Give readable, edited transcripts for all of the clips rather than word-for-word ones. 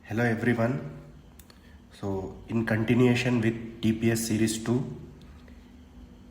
Hello everyone. So in continuation with TPS series 2,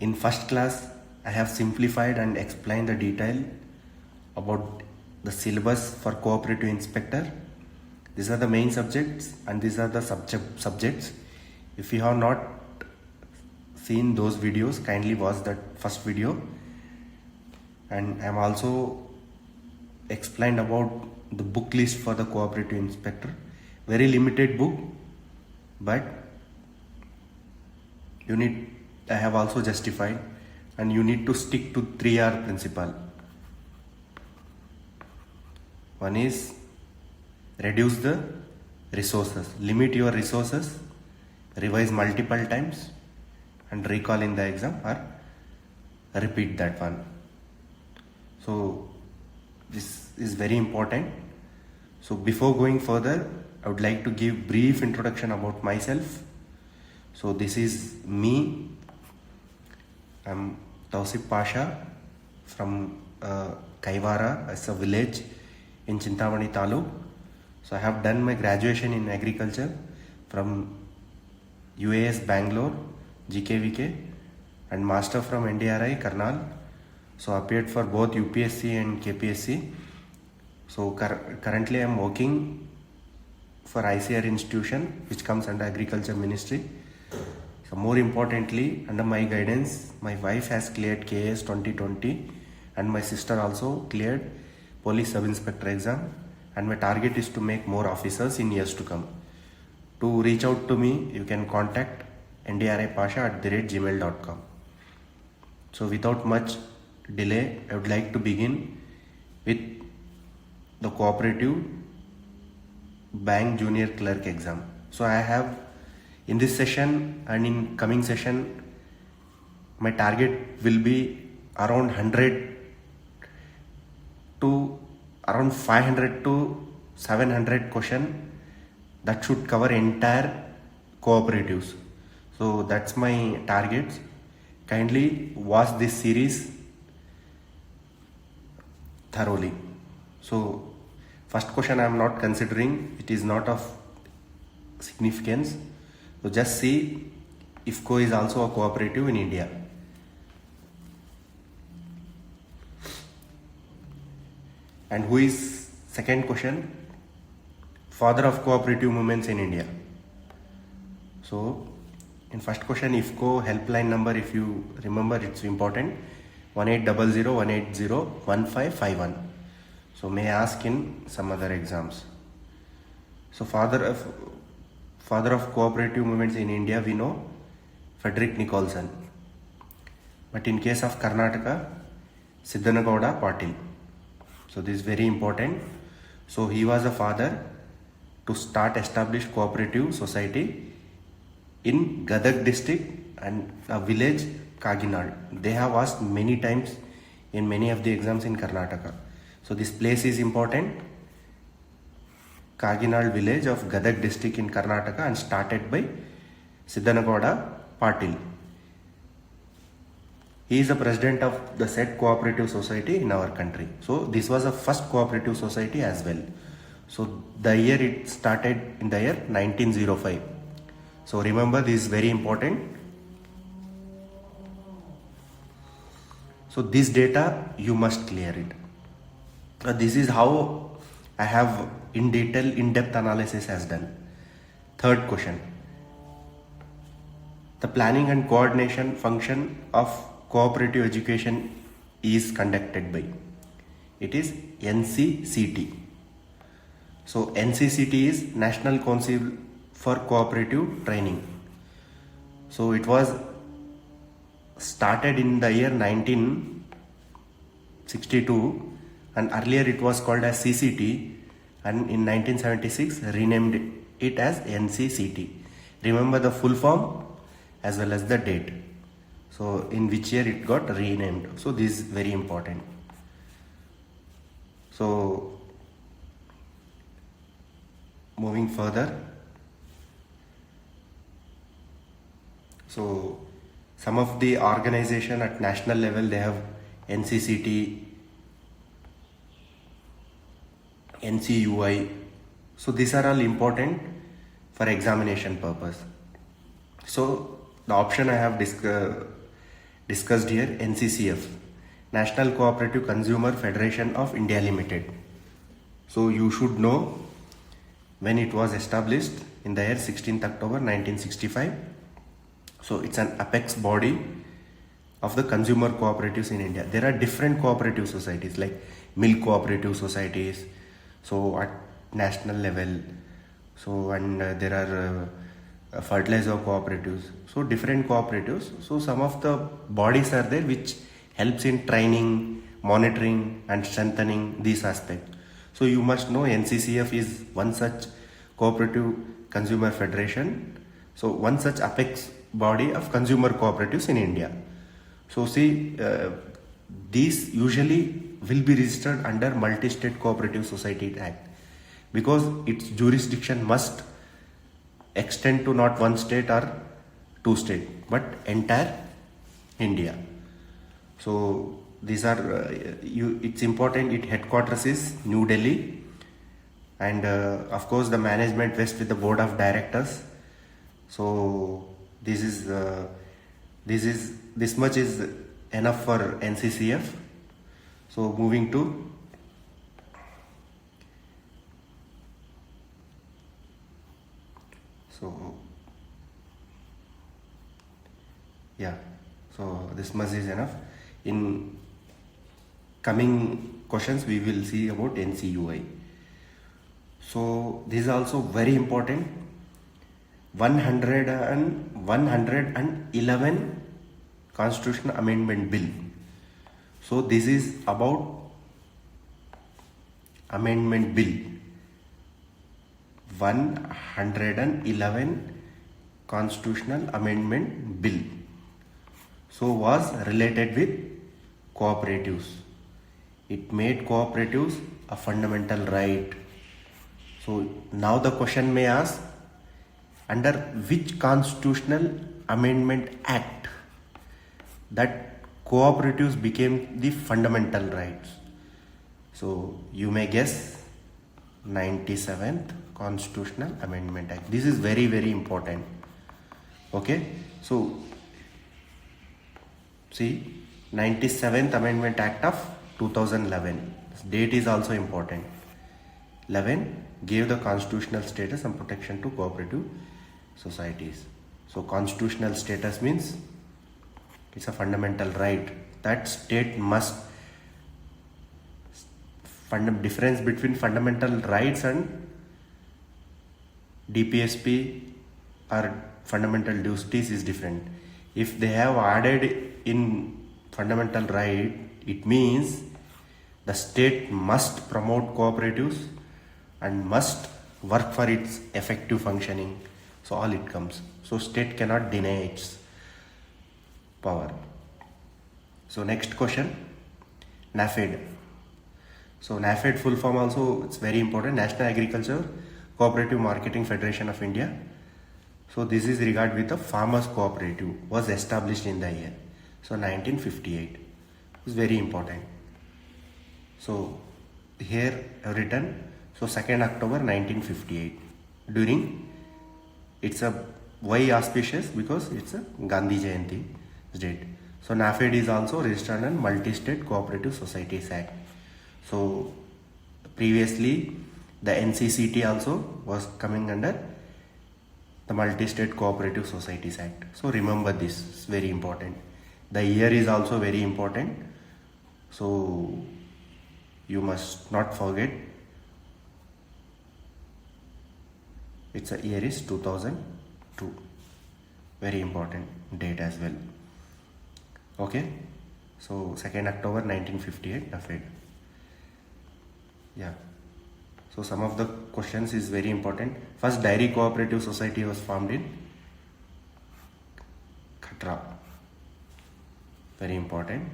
in first class I have simplified and explained the detail about the syllabus for cooperative inspector. These are the main subjects and these are the subjects. If you have not seen those videos, kindly watch that first video. And I am also explained about the book list for the cooperative inspector. Very limited book, but I have also justified, and you need to stick to 3R principle. One is reduce the resources, limit your resources, revise multiple times and recall in the exam or repeat that one. So this is very important. So before going further, I would like to give brief introduction about myself. So this is me. I'm Tausif Pasha from Kaivara. It's a village in Chintamani Taluk. So I have done my graduation in agriculture from UAS Bangalore, GKVK, and master from NDRI Karnal. So appeared for both UPSC and KPSC. So currently I am working for ICR institution which comes under Agriculture Ministry. So more importantly, under my guidance, my wife has cleared KS 2020 and my sister also cleared Police Sub-Inspector exam, and my target is to make more officers in years to come. To reach out to me, you can contact ndripasha@gmail.com. So without much delay, I would like to begin with the cooperative bank junior clerk exam. So I have in this session and in coming session, my target will be around 100 to around 500 to 700 question that should cover entire cooperatives. So that's my targets. Kindly watch this series thoroughly. So first question I am not considering, it is not of significance. So just see IFCO is also a cooperative in India. And who is, second question, father of cooperative movements in India? So in first question, IFCO helpline number, if you remember, it's important, 1800-180-1551. So may ask in some other exams. So father of cooperative movements in India, we know Frederick Nicholson. But in case of Karnataka, Siddanagowda Patil. So this is very important. So he was a father to establish cooperative society in Gadag district and a village Kaginad. They have asked many times in many of the exams in Karnataka. So this place is important, Kaginad village of Gadag district in Karnataka, and started by Siddanagowda Patil. He is the president of the said cooperative society in our country. So this was the first cooperative society as well. So the year it started in the year 1905. So remember, this is very important. So this data you must clear it. This is how I have in-depth analysis has done. Third question. The planning and coordination function of cooperative education is conducted by. It is NCCT. So NCCT is National Council for Cooperative Training. So it was started in the year 1962, and earlier it was called as CCT, and in 1976 renamed it as NCCT. Remember the full form as well as the date. So in which year it got renamed. So this is very important. So moving further. So some of the organization at national level, they have NCCT, NCUI. So these are all important for examination purpose. So the option I have discussed here, NCCF, National Cooperative Consumer Federation of India Limited. So you should know when it was established in the year 16th October 1965. So it's an apex body of the consumer cooperatives in India. There are different cooperative societies like milk cooperative societies, so at national level, so and there are fertilizer cooperatives, so different cooperatives. So some of the bodies are there which helps in training, monitoring and strengthening these aspects. So you must know NCCF is one such cooperative consumer federation, so one such apex body of consumer cooperatives in India. So see, these usually will be registered under Multi-State Cooperative Society Act, because its jurisdiction must extend to not one state or two states, but entire India. So these are, it's important, its headquarters is New Delhi, and of course the management rests with the board of directors. So this much is enough for NCCF. So moving to so this much is enough. In coming questions we will see about NCUI. So this is also very important. 111 Constitutional Amendment Bill. So this is about Amendment Bill 111 Constitutional Amendment Bill. So was related with cooperatives. It made cooperatives a fundamental right. So now the question may ask, under which Constitutional Amendment Act that cooperatives became the fundamental rights? So you may guess 97th Constitutional Amendment Act. This is very, very important. Okay, so see, 97th Amendment Act of 2011. This date is also important. 11 gave the constitutional status and protection to cooperative societies. So constitutional status means it's a fundamental right that state must. Difference between fundamental rights and DPSP or fundamental duties is different. If they have added in fundamental right, it means the state must promote cooperatives and must work for its effective functioning. So all it comes. So state cannot deny its power. So next question, NAFED. So NAFED full form also, it's very important, National Agriculture Cooperative Marketing Federation of India. So this is regard with the farmers cooperative, was established in the year, so 1958. It's very important. So here I have written, so 2nd October 1958. During, it's a, why auspicious? Because it's a Gandhi Jayanti date. So NAFED is also registered on Multi-State Cooperative Societies Act. So previously the NCCT also was coming under the Multi-State Cooperative Societies Act. So remember this, it's very important. The year is also very important. So you must not forget. It's a year is 2002. Very important date as well. Okay. So 2nd October 1958, NAFED. Yeah. So some of the questions is very important. First Dairy Cooperative Society was formed in Khatra. Very important.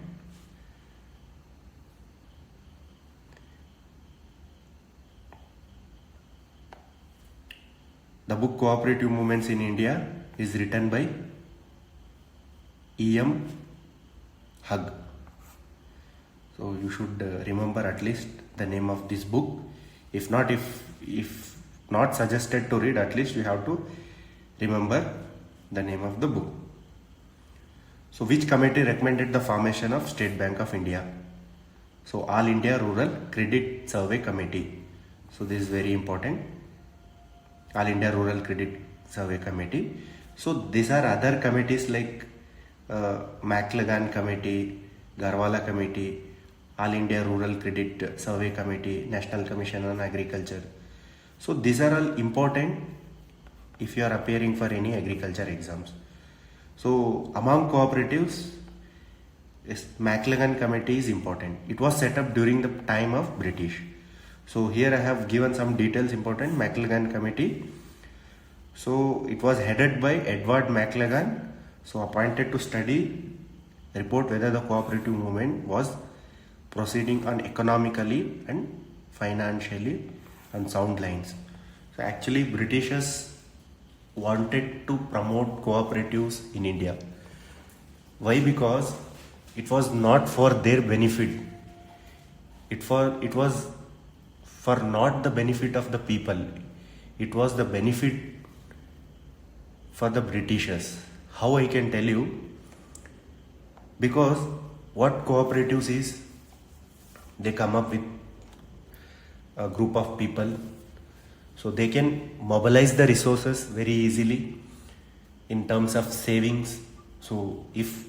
The book Cooperative Movements in India is written by E.M. Hug. So you should remember at least the name of this book. If not, if not suggested to read, at least you have to remember the name of the book. So which committee recommended the formation of State Bank of India? So All India Rural Credit Survey Committee. So this is very important. All India Rural Credit Survey Committee. So these are other committees like McLagan Committee, Garwala Committee, All India Rural Credit Survey Committee, National Commission on Agriculture. So these are all important if you are appearing for any agriculture exams. So among cooperatives, McLagan Committee is important. It was set up during the time of British. So here I have given some details important. McLagan Committee. So it was headed by Edward McLagan. So appointed to study, report whether the cooperative movement was proceeding on economically and financially on sound lines. So actually Britishers wanted to promote cooperatives in India. Why? Because it was not for their benefit. It was for not the benefit of the people. It was the benefit for the Britishers. How I can tell you? Because what cooperatives is, they come up with a group of people, so they can mobilize the resources very easily in terms of savings. So if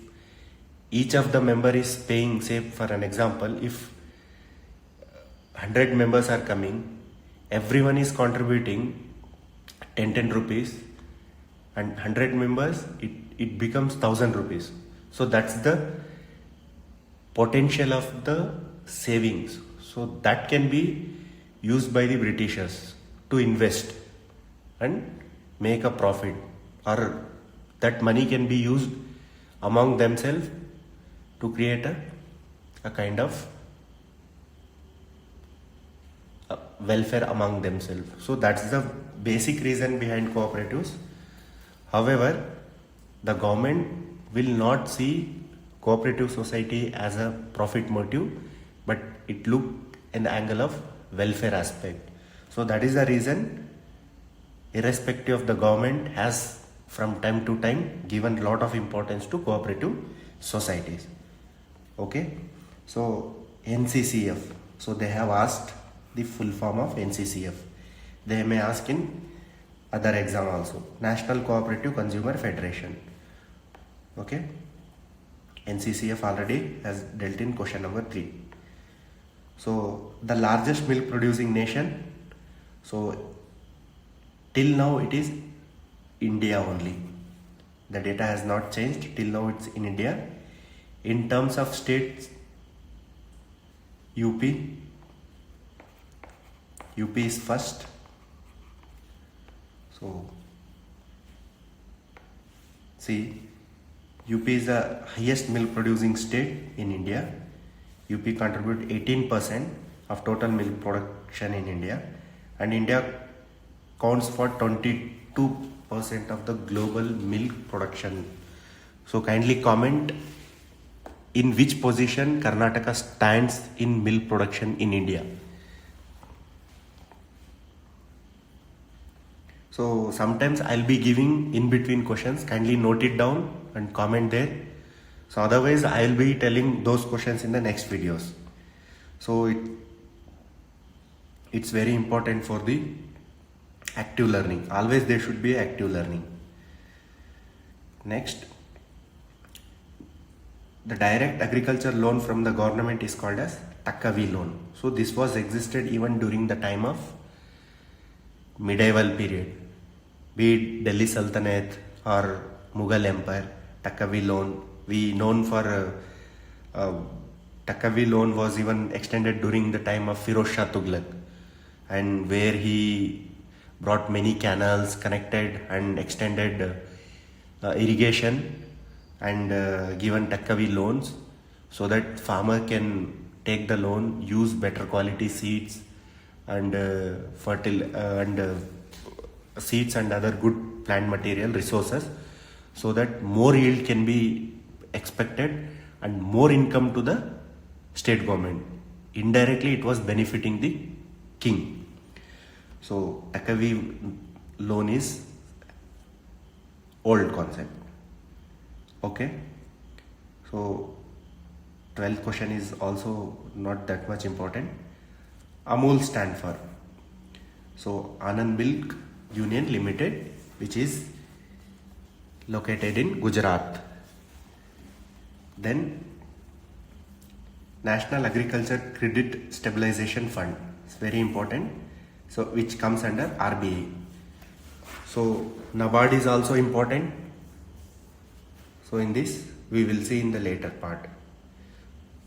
each of the member is paying, say for an example, if 100 members are coming, everyone is contributing 10 rupees, and 100 members, it becomes 1000 rupees. So that's the potential of the savings. So that can be used by the Britishers to invest and make a profit, or that money can be used among themselves to create a kind of welfare among themselves. So that's the basic reason behind cooperatives. However, the government will not see cooperative society as a profit motive, but it look in the angle of welfare aspect. So that is the reason, irrespective of the government has from time to time given a lot of importance to cooperative societies. Okay, so NCCF, so they have asked the full form of NCCF. They may ask in other exam also, National Cooperative Consumer Federation. Okay, NCCF already has dealt in question number 3. So the largest milk producing nation, so till now it is India only. The data has not changed, till now it's in India. In terms of states, UP is first. So see, UP is the highest milk producing state in India. UP contribute 18% of total milk production in India, and India counts for 22% of the global milk production. So kindly comment in which position Karnataka stands in milk production in India. So sometimes I'll be giving in between questions, kindly note it down and comment there. So otherwise I'll be telling those questions in the next videos. So it's very important for the active learning. Always there should be active learning. Next, the direct agriculture loan from the government is called as Takkavi loan. So this was existed even during the time of medieval period, be it Delhi Sultanate or Mughal Empire. Takkavi loan, we known for Takkavi loan was even extended during the time of Firoz Shah Tughlaq, and where he brought many canals, connected and extended irrigation, and given Takkavi loans so that farmer can take the loan, use better quality seeds and seeds and other good plant material resources, so that more yield can be expected and more income to the state government. Indirectly it was benefiting the king. So Takavi loan is old concept. Okay. So 12th question is also not that much important. Amul stand for. So Anand Milk Union Limited, which is located in Gujarat. Then National Agriculture Credit Stabilization Fund. It's very important. So which comes under RBI. So NABARD is also important. So in this we will see in the later part.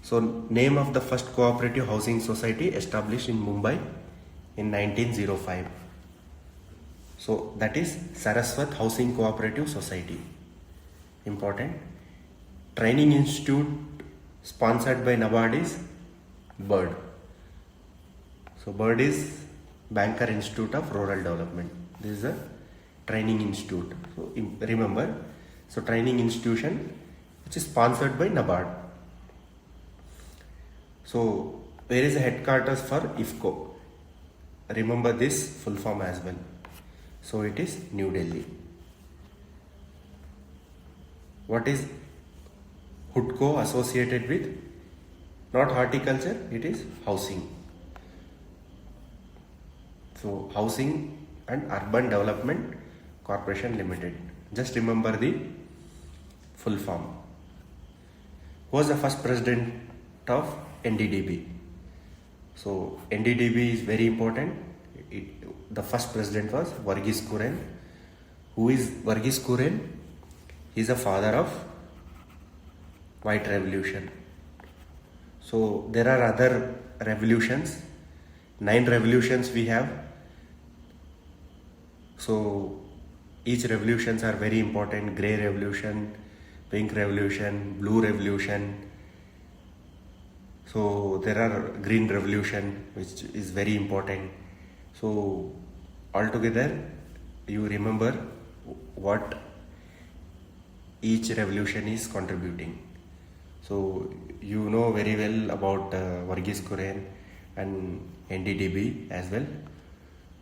So name of the first cooperative housing society established in Mumbai in 1905. So that is Saraswat Housing Cooperative Society. Important. Training institute sponsored by NABARD is BIRD. So BIRD is Banker Institute of Rural Development. This is a training institute. So remember, so training institution which is sponsored by NABARD. So where is the headquarters for IFCO? Remember this full form as well. So it is New Delhi. What is HUDCO associated with? Not horticulture, it is housing. So Housing and Urban Development Corporation Limited. Just remember the full form. Who was the first president of NDDB? So NDDB is very important. The first president was Varghese Kuren. Who is Varghese Kuren? He is the father of White Revolution. So there are other revolutions. 9 revolutions we have. So each revolutions are very important. Grey revolution, pink revolution, blue revolution. So there are green revolution which is very important. So altogether you remember what each revolution is contributing. So you know very well about Varghese Kuren and NDDB as well.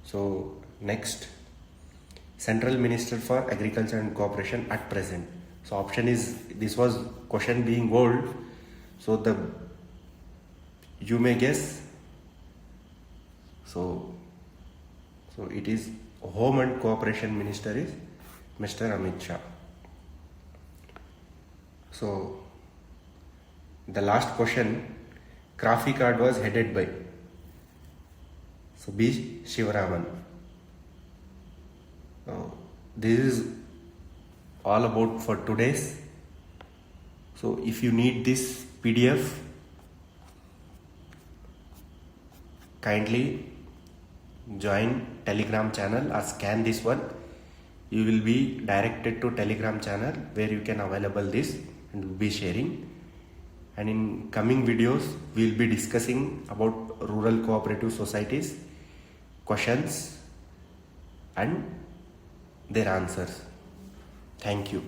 So next, Central Minister for Agriculture and Cooperation at present. So option is, this was question being old. So you may guess. So it is Home and Cooperation Minister is Mr. Amit Shah. So the last question, Krafi card was headed by, so B. Shivaraman. This is all about for today's. So if you need this PDF, kindly join Telegram channel or scan this one. You will be directed to Telegram channel where you can available this and will be sharing. And in coming videos we will be discussing about rural cooperative societies, questions and their answers. Thank you.